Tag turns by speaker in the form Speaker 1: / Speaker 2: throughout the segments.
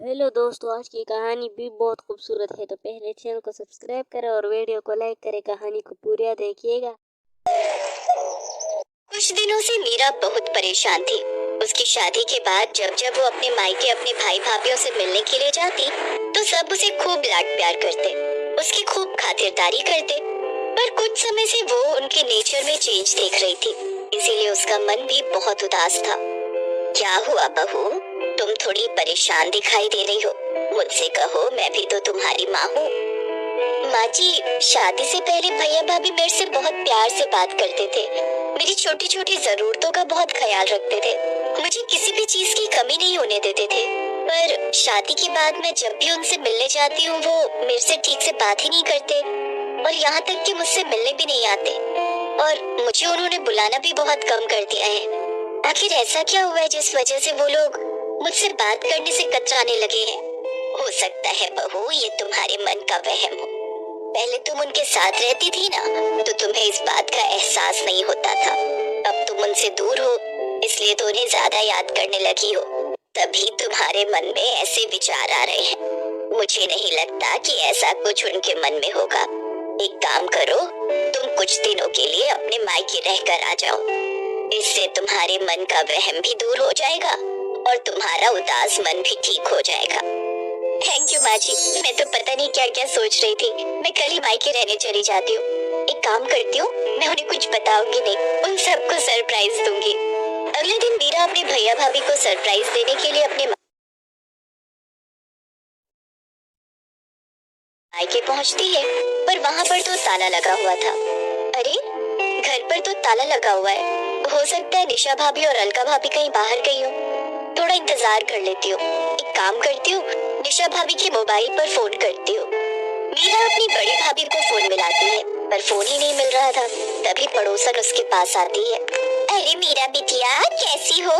Speaker 1: Hello दोस्तों, आज की कहानी भी बहुत खूबसूरत है। तो पहले चैनल को सब्सक्राइब करें और वीडियो को लाइक करें। कहानी को पूरा देखिएगा।
Speaker 2: कुछ दिनों से मीरा बहुत परेशान थी। उसकी शादी के बाद जब जब वो अपने मायके अपने भाई भाभीयों से मिलने के लिए जाती तो सब उसे खूब लाड प्यार करते, उसकी खूब खातिरदारी करते। पर कुछ समय से वो उनके नेचर में चेंज देख रही थी, इसीलिए उसका मन भी बहुत उदास था। क्या हुआ बहू, तुम थोड़ी परेशान दिखाई दे रही हो? मुझसे कहो, मैं भी तो तुम्हारी माँ हूँ। माँ जी, शादी से पहले भैया भाभी मेरे से बहुत प्यार से बात करते थे, मेरी छोटी छोटी जरूरतों का बहुत ख्याल रखते थे, मुझे किसी भी चीज की कमी नहीं होने देते थे। पर शादी के बाद मैं जब भी उनसे मिलने जाती हूँ वो मेरे से ठीक से बात ही नहीं करते और यहाँ तक कि मुझसे मिलने भी नहीं आते और मुझे उन्होंने बुलाना भी बहुत कम कर दिया है। आखिर ऐसा क्या हुआ है जिस वजह से वो लोग मुझसे बात करने से कतराने लगे हैं? हो सकता है बहू ये तुम्हारे मन का वहम हो। पहले तुम उनके साथ रहती थी ना, तो तुम्हें इस बात का एहसास नहीं होता था। अब तुम उनसे दूर हो, इसलिए तो उन्हें ज्यादा याद करने लगी हो, तभी तुम्हारे मन में ऐसे विचार आ रहे हैं। मुझे नहीं लगता कि ऐसा कुछ उनके मन में होगा। एक काम करो, तुम कुछ दिनों के लिए अपने मायके रहकर आ जाओ, इससे तुम्हारे मन का वहम भी दूर हो जाएगा और तुम्हारा उदास मन भी ठीक हो जाएगा। थैंक यू माँ जी, मैं तो पता नहीं क्या क्या सोच रही थी। मैं कल ही मायके रहने चली जाती हूँ। एक काम करती हूँ, मैं उन्हें कुछ बताऊंगी नहीं, उन सबको सरप्राइज दूंगी। अगले दिन मीरा अपने भैया भाभी को सरप्राइज देने के लिए अपने मायके पहुँचती है, पर वहाँ पर तो ताला लगा हुआ था। अरे, घर पर तो ताला लगा हुआ है। हो सकता है निशा भाभी और अलका भाभी कहीं बाहर गई हो। थोड़ा इंतजार कर लेती हूँ। एक काम करती हूँ, निशा भाभी के मोबाइल पर फोन करती हूँ। मीरा अपनी बड़ी भाभी को फोन मिलाती है, पर फोन ही नहीं मिल रहा था। तभी पड़ोसन उसके पास आती है। अरे मीरा बिटिया, कैसी हो?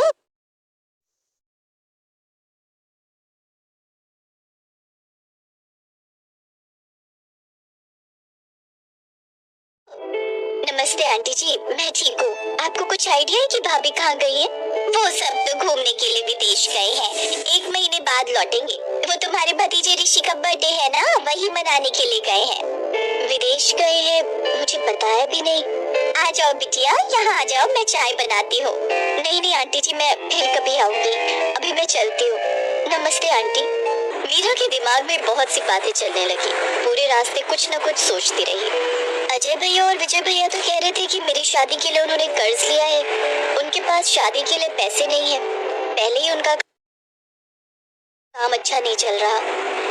Speaker 2: नमस्ते आंटी जी, मैं ठीक हूँ। आपको कुछ आइडिया है कि भाभी कहाँ गई है? वो सब तो घूमने के लिए विदेश गए हैं, 1 महीने बाद लौटेंगे। वो तुम्हारे भतीजे ऋषि का बर्थडे है ना, वही मनाने के लिए गए हैं। विदेश गए हैं? मुझे बताया भी नहीं। आ जाओ बिटिया, यहाँ आ जाओ, मैं चाय बनाती हूँ। नहीं नहीं आंटी जी, मैं फिर कभी आऊंगी, अभी मैं चलती हूँ। नमस्ते आंटी। मीरा के दिमाग में बहुत सी बातें चलने लगी। पूरे रास्ते कुछ न कुछ सोचती रही। अजय भैया और विजय भैया तो कह रहे थे कि मेरी शादी के लिए उन्होंने कर्ज लिया है, उनके पास शादी के लिए पैसे नहीं है। पहले ही उनका काम अच्छा नहीं चल रहा,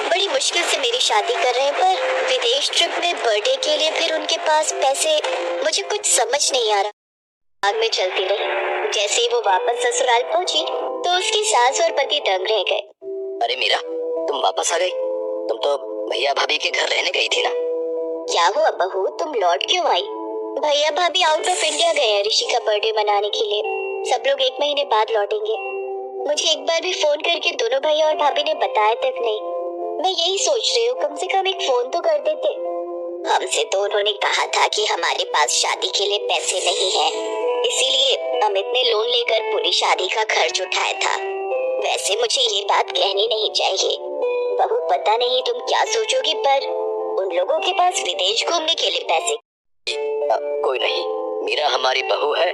Speaker 2: बड़ी मुश्किल से मेरी शादी कर रहे हैं, पर विदेश ट्रिप में बर्थडे के लिए फिर उनके पास पैसे, मुझे कुछ समझ नहीं आ रहा। आग में चलती रही। जैसे ही वो वापस ससुराल पहुंची तो उसकी सास और पति दंग रह गए।
Speaker 3: अरे मीरा, तुम वापस आ गई? तुम तो भैया भाभी के घर रहने गई थी ना?
Speaker 2: क्या हुआ बहू, तुम लौट क्यों आई? भैया भाभी आउट ऑफ इंडिया गए हैं ऋषि का बर्थडे मनाने के लिए। सब लोग 1 महीने बाद लौटेंगे। मुझे एक बार भी फोन करके दोनों भैया और भाभी ने बताया तक नहीं। मैं यही सोच रही हूँ, कम से कम एक फोन तो कर देते। हमसे तो उन्होंने कहा था कि हमारे पास शादी के लिए पैसे नहीं है, इसीलिए अमित ने लोन लेकर पूरी शादी का खर्च उठाया था। वैसे मुझे ये बात कहनी नहीं चाहिए बहू, पता नहीं तुम क्या सोचोगी, पर उन लोगों के पास विदेश घूमने के लिए पैसे।
Speaker 3: कोई नहीं, मीरा हमारी बहू है,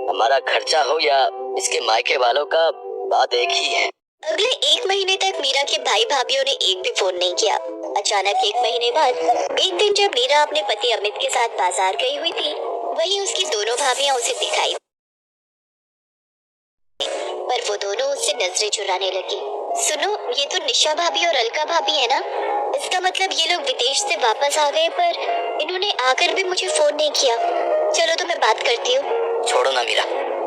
Speaker 3: हमारा खर्चा हो या इसके मायके वालों का, बात एक ही है।
Speaker 2: अगले 1 महीने तक मीरा के भाई भाभीओं ने एक भी फोन नहीं किया। अचानक 1 महीने बाद एक दिन जब मीरा अपने पति अमित के साथ बाजार गई हुई थी, वहीं उसकी दोनों भाभियां उसे दिखाई, पर वो दोनों उससे नजरें चुराने लगी। सुनो, ये तो निशा भाभी और अलका भाभी है ना? इसका मतलब ये लोग विदेश से वापस आ गए, पर इन्होंने आकर भी मुझे फोन नहीं किया। चलो तो मैं बात करती हूँ।
Speaker 3: छोड़ो ना मीरा,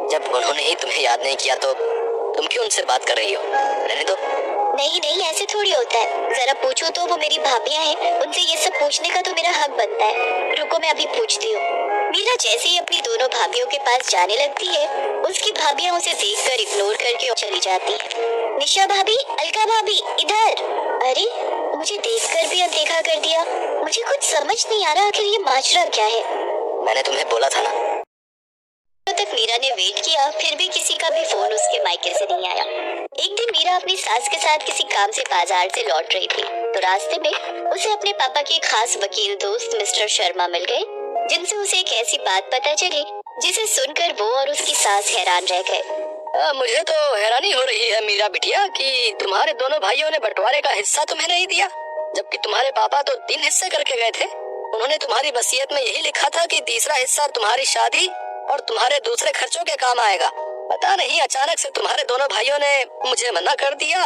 Speaker 3: जब उन्होंने ही तुम्हें याद नहीं किया तो तुम क्यों उनसे बात कर रही हो? रहने दो।
Speaker 2: नहीं नहीं, ऐसे थोड़ी होता है। जरा पूछो तो, वो मेरी भाभियां हैं, उनसे ये सब पूछने का तो मेरा हक बनता है। रुको, मैं अभी पूछती हूँ। मीरा जैसे ही अपनी दोनों भाभियों के पास जाने लगती है, उसकी भाभियां उसे देखकर इग्नोर करके चली जाती है। निशा भाभी, अलका भाभी, इधर। अरे, मुझे देखकर भी अनदेखा कर दिया। मुझे कुछ समझ नहीं आ रहा, आखिर ये माजरा क्या है?
Speaker 3: मैंने तुम्हें बोला था ना।
Speaker 2: तक मीरा ने वेट किया, फिर भी किसी का भी फोन उसके मायके से नहीं आया। एक दिन मीरा अपनी सास के साथ किसी काम से बाजार से लौट रही थी, तो रास्ते में उसे अपने पापा के खास वकील दोस्त मिस्टर शर्मा मिल गए, जिनसे उसे एक ऐसी बात पता चली जिसे सुनकर वो और उसकी सास हैरान रह गए।
Speaker 3: मुझे तो हैरानी हो रही है मीरा बिटिया कि तुम्हारे दोनों भाइयों ने बंटवारे का हिस्सा तुम्हें नहीं दिया, जबकि तुम्हारे पापा तो 3 हिस्से करके गए थे। उन्होंने तुम्हारी वसीयत में यही लिखा था कि तीसरा हिस्सा तुम्हारी शादी और तुम्हारे दूसरे खर्चों के काम आएगा। पता नहीं अचानक से तुम्हारे दोनों भाइयों ने मुझे मना कर दिया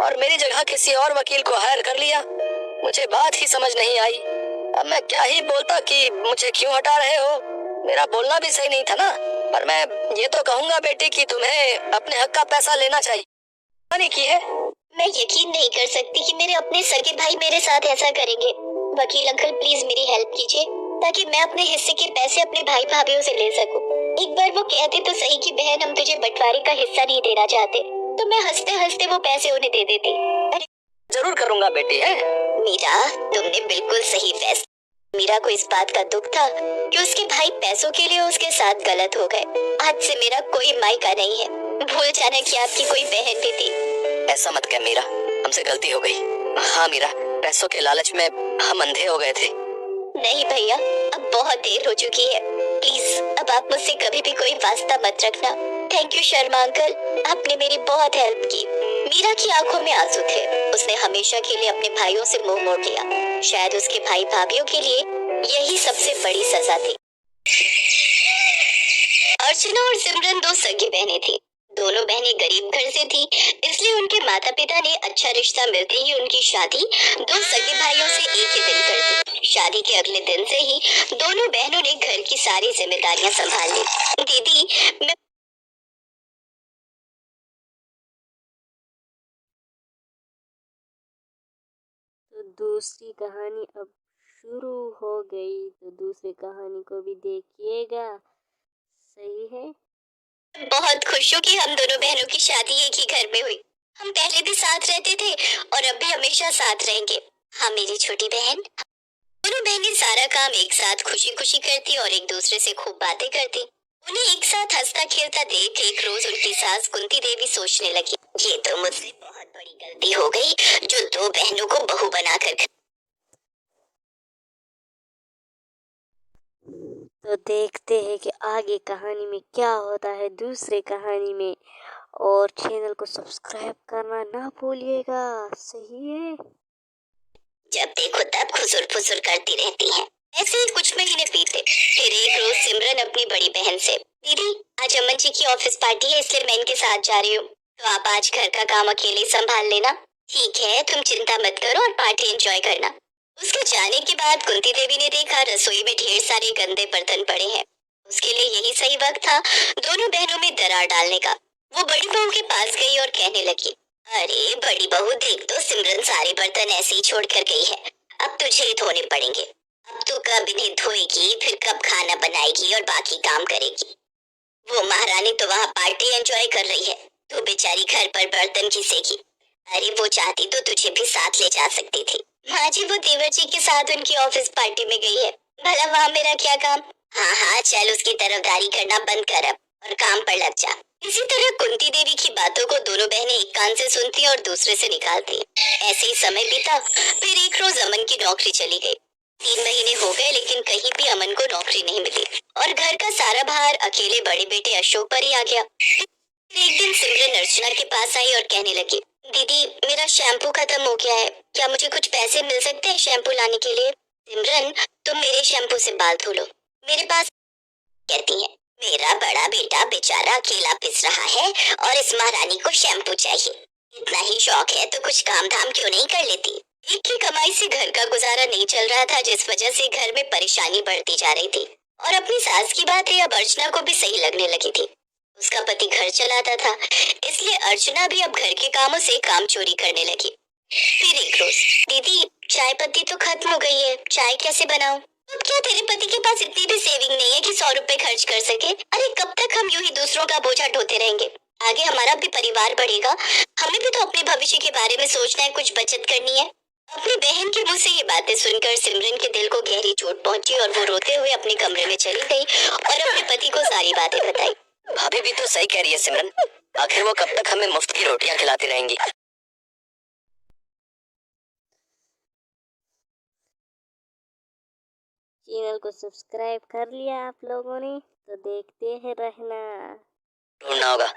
Speaker 3: और मेरी जगह किसी और वकील को हायर कर लिया। मुझे बात ही समझ नहीं आई। अब मैं क्या ही बोलता कि मुझे क्यों हटा रहे हो। मेरा बोलना भी सही नहीं था ना, पर मैं ये तो कहूँगा बेटी कि तुम्हें अपने हक का पैसा लेना चाहिए। नहीं की है।
Speaker 2: मैं यकीन नहीं कर सकती कि मेरे अपने सगे भाई मेरे साथ ऐसा करेंगे। वकील अंकल प्लीज मेरी हेल्प कीजिए, ताकि मैं अपने हिस्से के पैसे अपने भाई भाभीयों से ले सकूं। एक बार वो कहते तो सही कि बहन हम तुझे बंटवारे का हिस्सा नहीं देना चाहते, तो मैं हंसते हंसते वो पैसे उन्हें दे देती। अरे
Speaker 3: जरूर करूँगा बेटी है।
Speaker 2: मीरा तुमने बिल्कुल सही फैसला। मीरा को इस बात का दुख था कि उसके भाई पैसों के लिए उसके साथ गलत हो गए। आज से मेरा कोई मायका नहीं है। भूल जाना कि आपकी कोई बहन भी थी।
Speaker 3: ऐसा मत कह मीरा, हमसे गलती हो गई। हाँ मीरा, पैसों के लालच में हम अंधे हो गए थे।
Speaker 2: नहीं भैया, अब बहुत देर हो चुकी है। प्लीज अब आप मुझसे कभी भी कोई वास्ता मत रखना। थैंक यू शर्मा अंकल, आपने मेरी बहुत हेल्प की। मीरा की आंखों में आंसू थे। उसने हमेशा के लिए अपने भाइयों से मुंह मोड़ लिया। शायद उसके भाई भाभीयों के लिए यही सबसे बड़ी सजा थी। अर्चना और सिमरन 2 सगी बहनें थी। दोनों बहनें गरीब घर से थी, इसलिए उनके माता पिता ने अच्छा रिश्ता मिलते ही उनकी शादी 2 सगे भाइयों से एक ही दिन कर दी। शादी के अगले दिन से ही दोनों बहनों ने घर की सारी जिम्मेदारियां संभाल ली। दीदी मैं
Speaker 1: तो दूसरी कहानी अब शुरू हो गई, तो दूसरी कहानी को भी देखिएगा। सही है।
Speaker 2: बहुत खुश हूँ कि हम दोनों बहनों की शादी एक ही घर में हुई। हम पहले भी साथ रहते थे और अब भी हमेशा साथ रहेंगे। हाँ मेरी छोटी बहन। दोनों बहनें सारा काम एक साथ खुशी खुशी करती और एक दूसरे से खूब बातें करती। उन्हें एक साथ हंसता खेलता देख एक रोज उनकी सास कुंती देवी सोचने लगी, ये तो मुझसे बहुत बड़ी गलती हो गई जो 2 बहनों को बहू बनाकर।
Speaker 1: तो देखते हैं कि आगे कहानी में क्या होता है दूसरे कहानी में, और चैनल को सब्सक्राइब करना ना भूलिएगा। सही है।
Speaker 2: जब देखो तब खुसुर फुसुर करती रहती हैं। ऐसे ही कुछ महीने बीते। फिर एक रोज सिमरन अपनी बड़ी बहन से, दीदी आज अमन जी की ऑफिस पार्टी है, इसलिए मैं इनके साथ जा रही हूँ, तो आप आज घर का काम अकेले संभाल लेना। ठीक है, तुम चिंता मत करो और पार्टी एंजॉय करना। उसके जाने के बाद कुंती देवी ने देखा रसोई में ढेर सारे गंदे बर्तन पड़े हैं। उसके लिए यही सही वक्त था दोनों बहनों में दरार डालने का। वो बड़ी बहू के पास गई और कहने लगी, अरे बड़ी बहू देख तो सिमरन सारे बर्तन ऐसे ही छोड़ कर गई है, अब तुझे ही धोने पड़ेंगे। अब तो कब इन्हें धोएगी, फिर कब खाना बनाएगी और बाकी काम करेगी। वो महारानी तो वहाँ पार्टी एंजॉय कर रही है, तू बेचारी घर पर बर्तन घिसेगी। अरे वो चाहती तो तुझे भी साथ ले जा सकती थी। माँ जी वो देवर जी के साथ उनकी ऑफिस पार्टी में गई है, भला वहाँ मेरा क्या काम। हाँ हाँ चल उसकी तरफदारी करना बंद कर अब और काम पर लग जा। इसी तरह कुंती देवी की बातों को दोनों बहनें एक कान से सुनती और दूसरे से निकालती। ऐसे ही समय बीता। फिर एक रोज अमन की नौकरी चली गई। 3 महीने हो गए लेकिन कहीं भी अमन को नौकरी नहीं मिली और घर का सारा भार अकेले बड़े बेटे अशोक पर ही आ गया। एक दिन सिमरन अर्चना के पास आई और कहने लगी, दीदी मेरा शैम्पू खत्म हो गया है, क्या मुझे कुछ पैसे मिल सकते हैं शैम्पू लाने के लिए। सिमरन तुम मेरे शैम्पू से बाल धो लो, मेरे पास। कहती है, मेरा बड़ा बेटा बेचारा अकेला पिस रहा है और इस महारानी को शैम्पू चाहिए। इतना ही शौक है तो कुछ काम धाम क्यों नहीं कर लेती। एक की कमाई से घर का गुजारा नहीं चल रहा था, जिस वजह से घर में परेशानी बढ़ती जा रही थी। और अपनी सास की बातें अब अर्चना को भी सही लगने लगी थी। उसका पति घर चलाता था, इसलिए अर्चना भी अब घर के कामों से काम चोरी करने लगी। फिर एक रोज, दीदी चाय पत्ती तो खत्म हो गई है, चाय कैसे बनाऊं। अब क्या तेरे पति के पास इतनी भी सेविंग नहीं है कि 100 रुपए खर्च कर सके। अरे कब तक हम यूं ही दूसरों का बोझा ढोते रहेंगे। आगे हमारा भी परिवार बढ़ेगा, हमें भी तो अपने भविष्य के बारे में सोचना है, कुछ बचत करनी है। अपनी बहन के मुंह से ये बातें सुनकर सिमरन के दिल को गहरी चोट पहुंची और वो रोते हुए अपने कमरे में चली गई और अपने पति को सारी बातें बताई।
Speaker 3: भाभी भी तो सही कह रही है सिमरन, आखिर वो कब तक हमें मुफ्त की रोटियां खिलाती रहेंगी।
Speaker 1: चैनल को सब्सक्राइब कर लिया आप लोगों ने, तो देखते हैं रहना।
Speaker 3: ढूंढना होगा,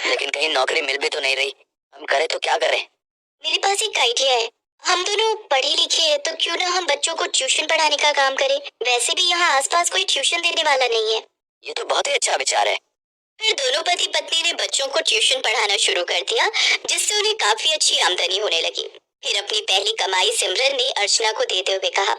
Speaker 3: लेकिन कहीं नौकरी मिल भी तो नहीं रही, हम करें तो क्या करें।
Speaker 2: मेरे पास एक आइडिया है। हम दोनों पढ़े लिखे हैं, तो क्यों ना हम बच्चों को ट्यूशन पढ़ाने का काम करें। वैसे भी यहाँ आसपास कोई ट्यूशन देने वाला नहीं है।
Speaker 3: ये तो बहुत ही अच्छा विचार है।
Speaker 2: फिर दोनों पति पत्नी ने बच्चों को ट्यूशन पढ़ाना शुरू कर दिया, जिससे उन्हें काफी अच्छी आमदनी होने लगी। फिर अपनी पहली कमाई सिमरन ने अर्चना को देते हुए कहा,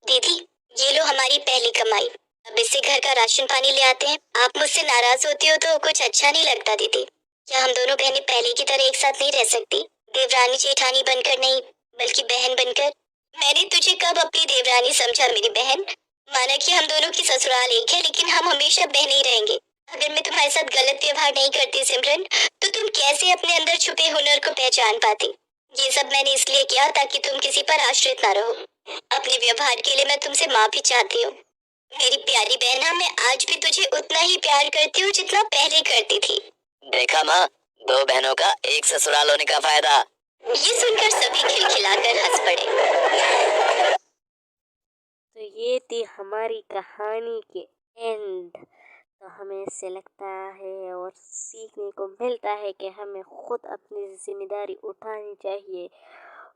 Speaker 2: दीदी ये लो हमारी पहली कमाई, अब इससे घर का राशन पानी ले आते हैं। आप मुझसे नाराज होती हो तो कुछ अच्छा नहीं लगता दीदी। क्या हम दोनों बहनें पहले की तरह एक साथ नहीं रह सकती? देवरानी जेठानी बनकर नहीं, बल्कि बहन बनकर। मैंने तुझे कब अपनी देवरानी समझा मेरी बहन? माना कि हम दोनों की ससुराल एक है, लेकिन हम हमेशा बहने ही रहेंगे। अगर मैं तुम्हारे साथ गलत व्यवहार नहीं करती सिमरन, तो तुम कैसे अपने अंदर छुपे हुनर को पहचान पाती? ये सब मैंने इसलिए किया ताकि तुम किसी पर आश्रित ना रहो। अपने व्यवहार के लिए मैं तुमसे माफी चाहती हूँ। मेरी प्यारी बहना, मैं आज भी तुझे उतना ही प्यार करती हूँ जितना पहले करती थी।
Speaker 3: देखा माँ, दो बहनों का एक ससुराल होने का फायदा।
Speaker 2: ये सुनकर सभी खिलखिलाकर हंस पड़े।
Speaker 1: तो ये थी हमारी कहानी के एंड। तो हमें ऐसे लगता है और सीखने को मिलता है कि हमें खुद अपनी जिम्मेदारी उठानी चाहिए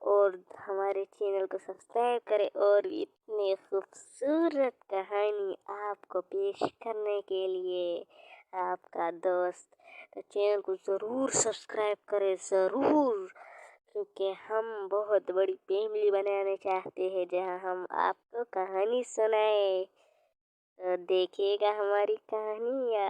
Speaker 1: और हमारे चैनल को सब्सक्राइब करें और इतनी खूबसूरत कहानी आपको पेश करने के लिए आपका दोस्त। तो चैनल को ज़रूर सब्सक्राइब करें, ज़रूर, क्योंकि हम बहुत बड़ी फैमिली बनाने चाहते हैं जहां हम आपको कहानी सुनाए। तो देखिएगा हमारी कहानी या